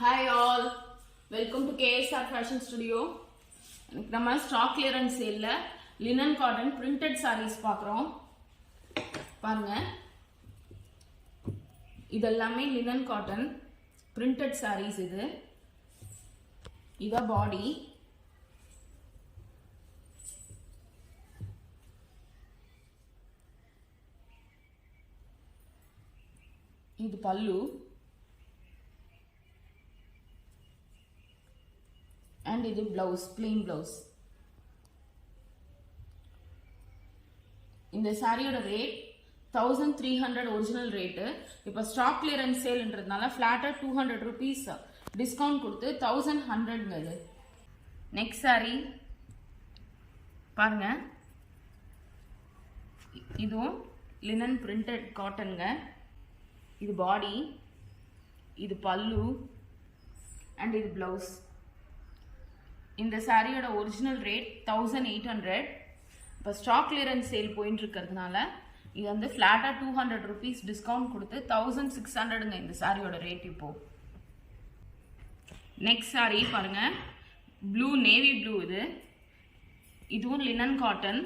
Hi all, welcome to KSR Fashion Studio. நம்ம stock clearance சேல்ல linen cotton printed sarees பார்க்குறோம். பாருங்க, இதெல்லாமே லினன் காட்டன் பிரிண்டட் சாரீஸ். இத பாடி, இது பல்லு and இது blouse, plain blouse. இந்த சாரியோட ரேட் 1300 ஒரிஜினல் ரேட். இப்போ ஸ்டாக் கிளியரன்ஸ் சேல்ன்றதுனால ஃபிளாட்டா 200 rupees டிஸ்கவுண்ட் கொடுத்து 1100. நெக்ஸ்ட் சாரி பாருங்க, இதுவும் லினன் பிரிண்டட் காட்டன்ங்க. இது பாடி, இது பல்லு அண்ட் இது பிளவுஸ். இந்த சாரியோட ஒரிஜினல் ரேட் 1800. இப்போ ஸ்டாக் கிளியரன்ஸ் சேல் போயிட்டு இருக்கிறதுனால இது வந்து ஃபிளாட்டா 200 rupees டிஸ்கவுண்ட் கொடுத்து 1600ங்க இந்த சாரியோட ரேட். இப்போ நெக்ஸ்ட் சாரி பாருங்க, ப்ளூ, நேவி ப்ளூ. இதுவும் லினன் காட்டன்.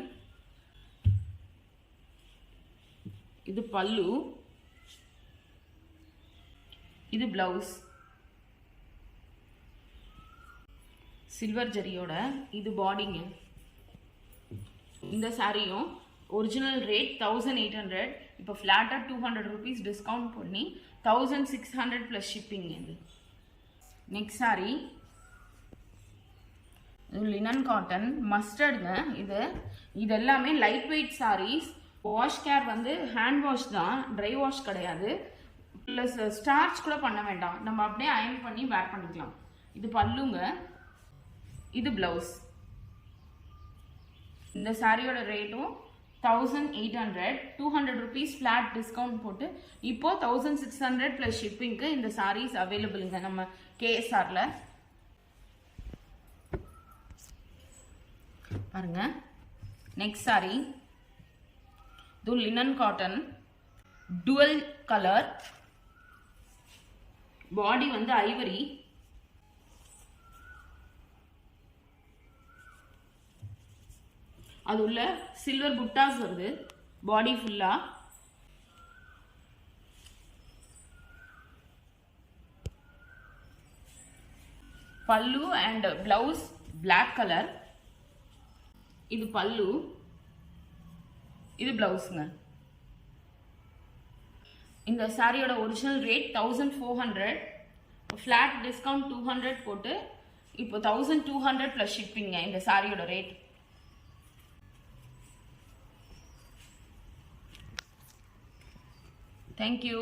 இது பல்லு, இது பிளவுஸ், சில்வர் ஜரியோட. இது பாடிங்க. இந்த சாரியும் ஒரிஜினல் ரேட் 1800. இப்போ ஃபிளாட்டா 200 rupees டிஸ்கவுண்ட் பண்ணி 1600 ப்ளஸ் ஷிப்பிங். இது நெக்ஸ்ட் சாரி, இது லினன் காட்டன் மஸ்டர்டுங்க. இது எல்லாமே light weight saris. Wash care வந்து ஹேண்ட் வாஷ் தான், ட்ரை வாஷ் கிடையாது. ப்ளஸ் ஸ்டார்ச் கூட பண்ண வேண்டாம், நம்ம அப்படியே அயர்ன் பண்ணி வேர் பண்ணிக்கலாம். இது பல்லுங்க, இது பிளவுஸ். இந்த சாரியோட ரேட்டும் 1800. 200 rupees ஃபிளாட் டிஸ்கவுண்ட் போட்டு இப்போ 1600 ப்ளஸ் ஷிப்பிங்க்கு இந்த சாரீஸ் அவைலபிளுங்க நம்ம கேஎஸ்ஆர்ல. பாருங்க, நெக்ஸ்ட் சாரி, இது லினன் காட்டன் டுவல் கலர். பாடி வந்து ஐவரி, அது உள்ள சில்வர் புட்டாஸ் வருது பாடி ஃபுல்லா. பல்லு அண்ட் பிளவுஸ் பிளாக் கலர். இது பல்லு, இது பிளவுஸ்ங்க. இந்த சாரியோட ஒரிஜினல் ரேட் 1400. ஃபிளாட் டிஸ்கவுண்ட் 200 போட்டு இப்போ 1200 ப்ளஸ் ஷிப்பிங்க இந்த சாரியோட ரேட். Thank you.